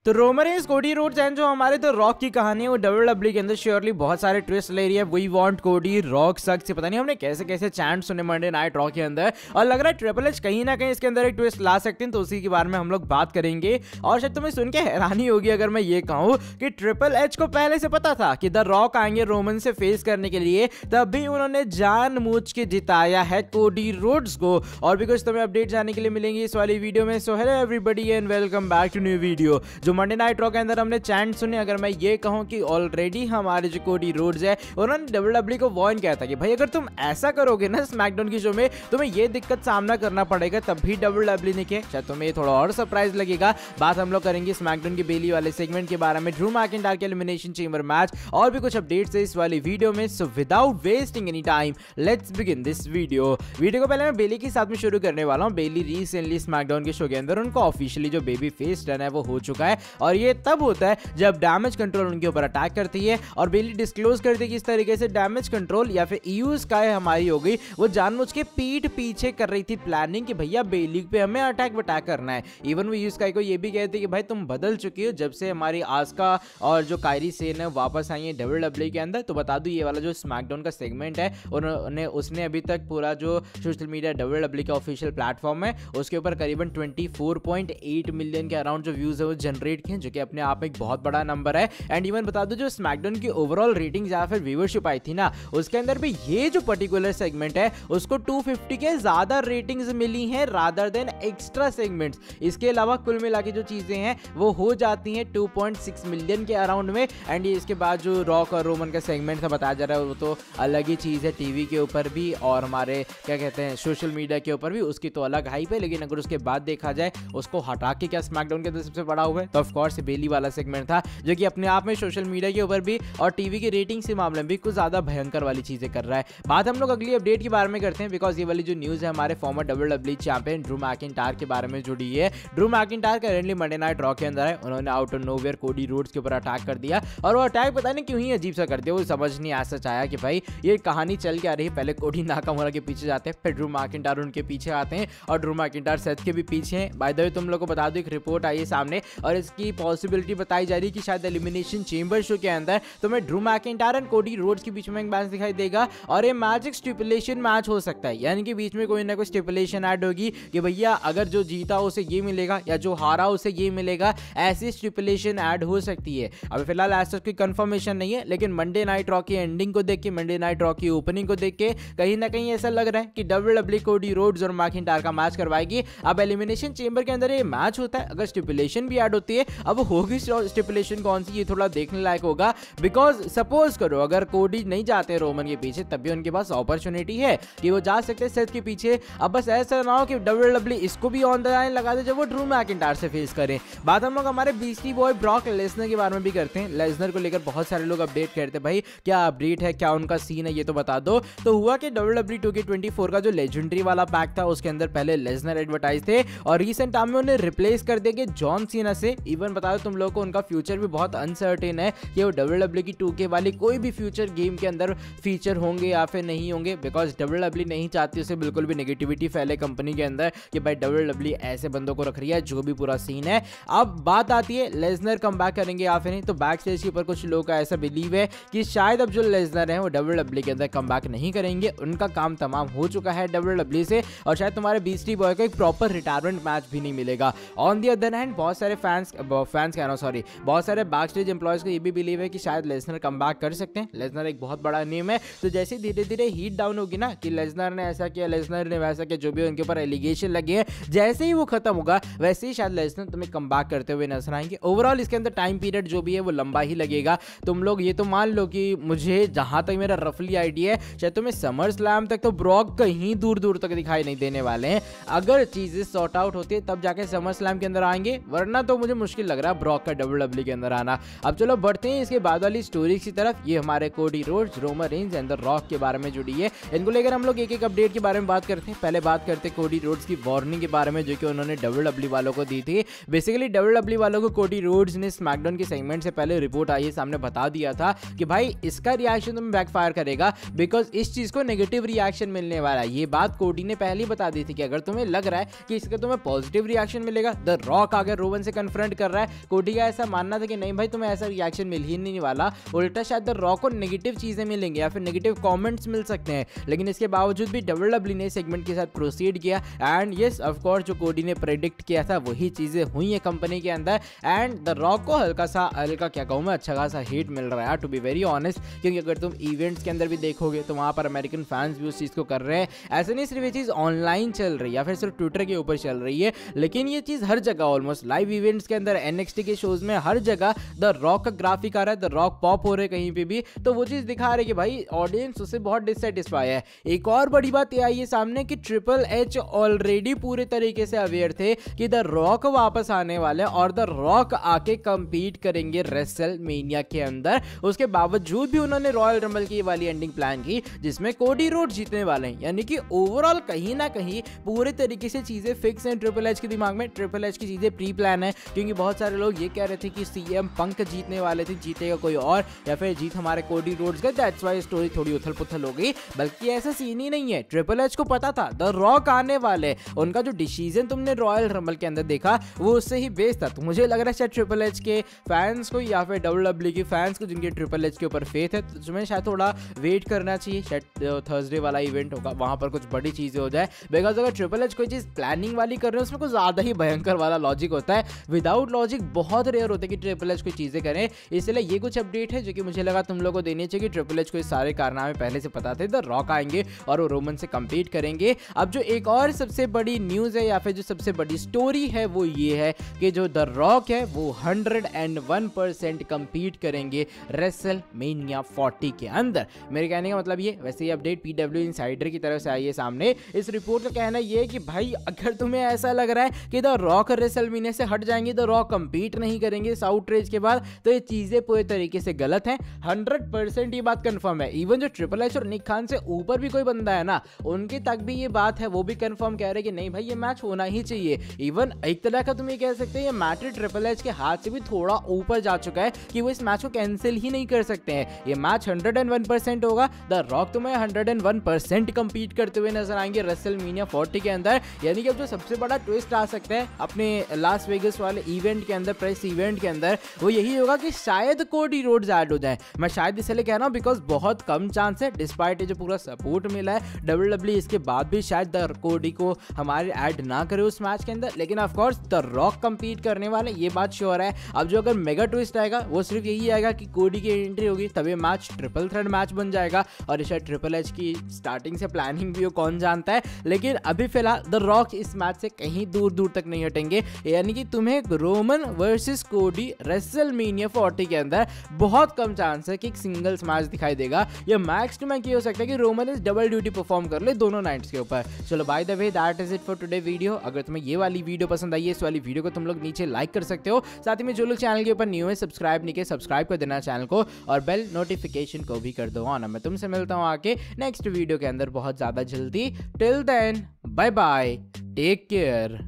तो Roman Reigns, Cody Rhodes and जो हमारे तो रॉक की कहानी है वो डब्ल्यूडब्ल्यूई के अंदर श्योरली बहुत सारे ट्विस्ट ले रही है। वी वांट कोडी, रॉक सक से पता नहीं हमने कैसे कैसे चैंट सुने मंडे नाइट रॉ के अंदर, और लग रहा है ट्रिपल एच कहीं ना कहीं इसके अंदर एक ट्विस्ट ला सकते हैं, तो उसी के बारे में हम लोग बात करेंगे। और शायद तुम्हें सुन के हैरानी होगी अगर मैं ये कहूँ कि ट्रिपल एच को पहले से पता था कि द रॉक आएंगे रोमन से फेस करने के लिए, तब भी उन्होंने जानबूझ के जिताया है कोडी रोड्स को। और भी कुछ तुम्हें अपडेट जानने के लिए मिलेंगे इस वाली वीडियो में। So hello everybody and welcome back to new video. जो मंडे नाइट रॉ के अंदर हमने चैंट सुने, अगर मैं ये कहूं कि ऑलरेडी हमारे जो कोडी रोड्स है उन्होंने डब्ल्यूडब्ल्यूई को वार्न किया था कि भाई अगर तुम ऐसा करोगे ना स्मैकडाउन की शो में तुम्हें ये दिक्कत सामना करना पड़ेगा, तब भी डब्ल्यूडब्ल्यूई ने किया। शायद तुम्हें थोड़ा और सरप्राइज लगेगा। बात हम लोग करेंगे स्मैकडाउन की बेली वाले सेगमेंट के बारे में, ड्रू मैकिंटायर के एलिमिनेशन चेंबर मैच और भी कुछ अपडेट्स है इस वाली वीडियो में। So without wasting any time let's begin this video को पहले मैं बेली के साथ में शुरू करने वाला हूं। बेली रिसेंटली स्मैकडाउन के शो के अंदर उनको ऑफिशियली जो बेबी फेस टर्न है वो हो चुका है, और ये तब होता है जब डैमेज कंट्रोल उनके ऊपर अटैक करती है और बेली डिस्क्लोज करती है कि इस तरीके से डैमेज कंट्रोल या फिर ईयू स्काई हमारी हो गई, वो जानबूझ के पीठ पीछे कर रही थी प्लानिंग कि भैया बेली पे हमें अटैक करना है। इवन वो ईयू स्काई को ये भी कहते कि भाई तुम बदल चुकी हो जब से हमारी आस्का और जो कायरी सेन है वापस आई है डब्ल्यूडब्ल्यूई के अंदर। तो बता दूं ये वाला जो स्मैकडाउन का सेगमेंट है उसने अभी तक पूरा जो सोशल मीडिया डब्ल्यूडब्ल्यूई का ऑफिशियल प्लेटफॉर्म है उसके ऊपर करीबन 24.8 मिलियन के अराउंड जो व्यूज है वो जनरेट किए, जो कि अपने आप में एक बहुत बड़ा नंबर है। एंड इवन बता दो जो स्मैकडाउन की ओवरऑल रेटिंग्स या फिर व्यूअरशिप आई थी ना, उसके अंदर भी ये जो पर्टिकुलर सेगमेंट है उसको 250 के ज्यादा रेटिंग्स मिली हैं रादर देन एक्स्ट्रा सेगमेंट्स। इसके अलावा कुल मिला के जो चीजें हैं वो हो जाती हैं 2.6 मिलियन के अराउंड में। एंड इसके बाद जो रॉक और रोमन का सेगमेंट था बताया जा रहा है वो तो अलग ही चीज है, टीवी के ऊपर भी और हमारे क्या कहते हैं सोशल मीडिया के ऊपर भी उसकी तो अलग हाइप है। लेकिन अगर उसके बाद देखा जाए उसको हटा के क्या स्मैकडाउन के अंदर सबसे बड़ा हुआ है तो ऑफ कोर्स बेली वाला सेगमेंट था, जो कि अपने आप में सोशल मीडिया के ऊपर भी और टीवी की रेटिंग के मामले में भी कुछ ज्यादा भयंकर वाली चीजें कर रहा है। बात हम लोग अगली अपडेट के बारे में करते हैं, बिकॉज ये वाली जो न्यूज है हमारे farmer WWE champion Drew McIntyre के बारे में जुड़ी है। Drew McIntyre currently Monday night Raw के अंदर है, उन्होंने out of nowhere Cody Rhodes के ऊपर अटैक कर दिया, और वो अटैक पता नहीं क्यों ही अजीब सा कर दिया, वो समझ नहीं आ सच आया कि भाई ये कहानी चल क्या रही है। पहले कोडी नाकामुरा के पीछे जाते हैं, फिर ड्रू मैकिंटायर उनके पीछे आते हैं, और ड्रू मैकिंटायर सेथ के भी पीछे हैं। बाय द वे तुम लोग को बता दो एक रिपोर्ट आई है सामने और इसकी पॉसिबिलिटी बताई जा रही है कि शायद एलिमिनेशन चेंबर शो के अंदर तुम्हें Drew McIntyre and Cody Rhodes के बीच में एक मैच दिखाई देगा, और ये मैच एक स्टिपुलेशन मैच हो सकता है, यानी कि बीच में कोई ना कोई स्टिपुलेशन ऐड होगी कि भैया अगर जो जीता उसे ये मिलेगा या जो हारा उसे ये मिलेगा, ऐसी स्टिपुलेशन ऐड हो सकती है। अभी फिलहाल ऐसा कोई कंफर्मेशन नहीं है, लेकिन मंडे नाइट रॉ की एंडिंग को देख के, मंडे नाइट रॉ की ओपनिंग को देख के कहीं ना कहीं ऐसा लग रहा है कि डब्ल्यूडब्ल्यूई कोडी रोड्स और मैकिंटायर का मैच करवाएगी। अब एलिमिनेशन चेंबर के अंदर ये मैच होता है, अगर स्टिपुलेशन भी ऐड होती है, अब होगी स्टिपुलेशन कौन सी ये थोड़ा देखने लायक होगा। बिकॉज सपोज करो अगर कोडी नहीं जाते रोमन के पीछे, तब भी उनके पास अपॉर्चुनिटी है कि वो जा सकते हैं सेथ के पीछे। अब बस ऐसा ना हो कि डब्ल्यूडब्ल्यूई इसको भी ऑन द लाइन लगा दे जब वो ड्रू मैकिंटायर से फेस करें। बात हम लोग हमारे बीस्टी बॉय ब्रॉक लेसनर के बारे में भी करते हैं। लेसनर को लेकर बहुत सारे लोग अपडेट करते हैं, भाई क्या अपडेट है, क्या उनका सीन है, ये तो बता दो। तो हुआ कि डब्ल्यूडब्ल्यूई 2K24 का जो लेजेंडरी वाला पैक था उसके अंदर पहले लेसनर एडवर्टाइज थे, और रिसेंट टाइम में उन्हें रिप्लेस कर दिया गया जॉन सीना से। इवन बता दो तुम लोग को उनका फ्यूचर भी बहुत अनसर्टेन है कि वो डब्ल्यूडब्ल्यूई की 2K वाली कोई भी फ्यूचर गेम के अंदर फीचर होंगे या फिर नहीं होंगे, बिकॉज डब्ल्यूडब्ल्यूई नहीं चाहती उसे बिल्कुल भी नेगेटिविटी फैले कंपनी के अंदर कि भाई डब्ल्यूडब्ल्यूई ऐसे बंदों को रख रही है, जो भी पूरा सीन है। अब बात आती है लेसनर कम बैक करेंगे या फिर नहीं, तो बैक स्टेज के ऊपर कुछ लोगों का ऐसा बिलीव है कि शायद अब जो लेसनर है वो डब्ल्यूडब्ल्यूई के अंदर कम बैक नहीं करेंगे, उनका काम तमाम हो चुका है डब्ल्यूडब्ल्यूई से, और शायद तुम्हारे बीस्टी बॉय को एक प्रॉपर रिटायरमेंट मैच भी नहीं मिलेगा। ऑन दी अदर हैंड बहुत सारे फैंस कहना सॉरी बहुत सारे बैक स्टेज एम्प्लॉयज को ये भी बिलीव है कि शायद लेसनर कम बैक कर सकते हैं। लेसनर एक बहुत बड़ा नेम है, तो जैसे धीरे धीरे हीट डाउन होगी ना कि लेसनर ने ऐसा किया, लेसनर ने वैसा किया, जो भी उनके ऊपर एलिगेशन लगे हैं, जैसे ही वो खत्म होगा वैसे ही शायद लेसनर तुम्हें कम बैक करते हुए नजर आएंगे। ओवरऑल इसके अंदर टाइम पीरियड जो भी है वो लंबा ही लगेगा। तुम लोग ये तो मान लो कि मुझे जहां तक मेरा रफली आइडिया है शायद तुम्हें समर स्लैम तक तो ब्रॉक कहीं दूर दूर तक दिखाई नहीं देने वाले हैं। अगर चीजें सॉर्ट आउट होती है तब जाके समर स्लैम के अंदर आएंगे, वरना तो मुझे मुश्किल लग रहा है ब्रॉक का डब्ल्यूडब्ल्यूई के अंदर आना। अब चलो बढ़ते हैं इसके बाद वाली स्टोरी की तरफ। ये हमारे Cody Rhodes, Roman Reigns and the rock के बारे में जुड़ी है। इनको लेकर हम लोग एक एक अपडेट के बारे में बात करते हैं। पहले बात करते हैं कोडी रोड्स की वार्निंग के बारे में जो कि उन्होंने डब्ल्यूडब्ल्यूई वालों को दी थी। बेसिकली डब्ल्यूडब्ल्यूई वालों को कोडी रोड्स ने स्मैकडाउन के सेगमेंट से पहले रिपोर्ट आई है सामने बता दिया था कि भाई इसका रिएक्शन तुम्हें बैकफायर करेगा, बिकॉज इस चीज को नेगेटिव रिएक्शन मिलने वाला है। ये बात कोडी ने पहले ही बता दी थी कि अगर तुम्हें लग रहा है कि इसका तुम्हें पॉजिटिव रिएक्शन मिलेगा, द रॉक अगर रोमन से कन्फ्रंट डिसअपॉइंट कर रहा है। कोडी का ऐसा मानना था कि नहीं भाई तुम्हें ऐसा रिएक्शन मिल ही नहीं वाला, उल्टा शायद द रॉक को नेगेटिव चीजें मिलेंगे या फिर नेगेटिव कमेंट्स मिल सकते हैं, लेकिन इसके बावजूद भी WWE ने सेगमेंट के साथ प्रोसीड किया एंड यस ऑफ कोर्स जो कोडी ने प्रेडिक्ट किया था वही चीजें हुई है कंपनी के अंदर। एंड द रॉक को हल्का क्या कहूँ मैं, अच्छा खासा हिट मिल रहा है टू बी वेरी ऑनेस्ट, क्योंकि अगर तुम इवेंट्स के अंदर भी देखोगे तो वहां पर अमेरिकन फैंस भी उस चीज को कर रहे हैं। ऐसा नहीं सिर्फ ये चीज ऑनलाइन चल रही है या फिर सिर्फ ट्विटर के ऊपर चल रही है, लेकिन ये चीज हर जगह ऑलमोस्ट लाइव इवेंट्स के अंदर, NXT के शोज में, हर जगह द रॉक का ग्राफिक आ रहा है, द रॉक पॉप हो रहे कहीं पे भी, तो वो चीज दिखा रही है कि भाई ऑडियंस उससे बहुत डिससेटिस्फाई है। एक और बड़ी बात ये आई है सामने कि ट्रिपल एच ऑलरेडी पूरे तरीके से अवेयर थे कि द रॉक वापस आने वाले और द रॉक आके कंपीट करेंगे रेसलमेनिया के अंदर। उसके बावजूद भी उन्होंने रॉयल रंबल की वाली एंडिंग प्लान की जिसमें कोडी रोड जीतने वाले हैं, यानी कि ओवरऑल कहीं ना कहीं पूरे तरीके से चीजें फिक्स हैं ट्रिपल एच के दिमाग में। ट्रिपल एच की चीजें प्री प्लान है, क्योंकि बहुत सारे लोग ये कह रहे थे कि CM पंक जीतने वाले थे, जीतेगा कोई और या फिर जीत हमारे कोडी रोड्स का, दैट्स व्हाई स्टोरी थोड़ी उथल पुथल हो गई। बल्कि ऐसा सीन ही नहीं है, ट्रिपल एच को पता था द रॉक आने वाले, उनका जो डिसीजन तुमने रॉयल रंबल के अंदर देखा वो उससे ही बेस्ड था। तो मुझे लग रहा है शायद ट्रिपल एच के फैंस को या फिर WWE के फैंस को जिनके ट्रिपल एच के ऊपर फेथ है, तो तुम्हें शायद थोड़ा वेट करना चाहिए, शायद थर्सडे वाला इवेंट होगा वहां पर कुछ बड़ी चीजें हो जाए। बिकॉज अगर ट्रिपल एच कोई चीज प्लानिंग वाली कर रहे हैं उसमें कुछ ज्यादा ही भयंकर वाला लॉजिक होता है, विदाउट लॉजिक बहुत रेयर होता है कि ट्रिपल एच कोई चीजें करें। इसलिए ये कुछ अपडेट है जो कि मुझे लगा तुम लोग को देनी चाहिए कि ट्रिपल एच को इस सारे कारनामे पहले से पता थे, द रॉक आएंगे और वो रोमन से कंपीट करेंगे। अब जो एक और सबसे बड़ी न्यूज है या फिर जो सबसे बड़ी स्टोरी है वो ये है कि जो द रॉक है वो 101% कंपीट करेंगे रेसलमेनिया 40 के अंदर। मेरे कहने का मतलब ये, वैसे ये अपडेट PW इनसाइडर की तरफ से आई है सामने। इस रिपोर्ट का कहना ये है कि भाई अगर तुम्हें ऐसा लग रहा है कि द रॉक रेसलमेनिया से हट जाएंगे, द रॉक कंपीट नहीं करेंगे इस आउटरीच के बाद, तो ये चीजें पूरे तरीके से गलत हैं। 100% ये बात कंफर्म है। इवन जो ट्रिपल एच और निक खान से ऊपर भी कोई बंदा है ना, उनके तक भी ये बात है, वो भी कंफर्म कह रहे कि नहीं भाई ये मैच होना ही चाहिए। इवन एक तरह का तुम ये कह सकते हैं ये मैच ट्रिपल एच के हाथ से भी थोड़ा ऊपर जा चुका है कि वो इस मैच को कैंसिल ही नहीं कर सकते हैं। ये मैच 101% होगा, द रॉक तुम्हें 101% कंपीट करते हुए नजर आएंगे रेसलमेनिया 40 के अंदर। यानी कि अब जो सबसे बड़ा ट्विस्ट आ सकता है अपने लास वेगस वाले इवेंट के अंदर, प्रेस इवेंट के अंदर, वो यही होगा कि शायद कोडी रोड्स ऐड हो जाए। मैं शायद इसलिए कह रहा हूं बिकॉज बहुत कम चांस है, डिस्पाइट जो पूरा सपोर्ट मिला है WWE इसके बाद भी शायद द कोडी को हमारे ऐड ना करे उस मैच के अंदर। लेकिन of course the rock compete करने वाले, ये बात श्योर है। अब जो अगर मेगा ट्विस्ट आएगा वो सिर्फ यही आएगा कि कोडी की एंट्री होगी, तभी मैच ट्रिपल थ्रेट मैच बन जाएगा और शायद ट्रिपल एच की स्टार्टिंग से प्लानिंग भी हो, कौन जानता है। लेकिन अभी फिलहाल द रॉक इस मैच से कहीं दूर दूर तक नहीं हटेंगे, यानी कि तुम्हें रोमन वर्सेस कोडी रेसलमेनिया 40 के अंदर बहुत कम चांस है कि एक सिंगल्स मैच दिखाई देगा। या मैक्स टू मैक्स ये हो सकता है कि रोमन इस डबल ड्यूटी परफॉर्म कर ले दोनों नाइट्स के ऊपर। चलो by the way that is it for today video. अगर तुम्हें ये वाली वीडियो पसंद आई है, इस वाली वीडियो को तुम लोग नीचे लाइक कर सकते हो। साथ ही में जो लोग चैनल के ऊपर न्यू है, सब्सक्राइब नहीं किए, सब्सक्राइब कर देना चैनल को और बेल नोटिफिकेशन को भी कर दो ऑन। मैं तुमसे मिलता हूँ आके नेक्स्ट वीडियो के अंदर बहुत ज्यादा जल्दी। Till then bye bye, take care.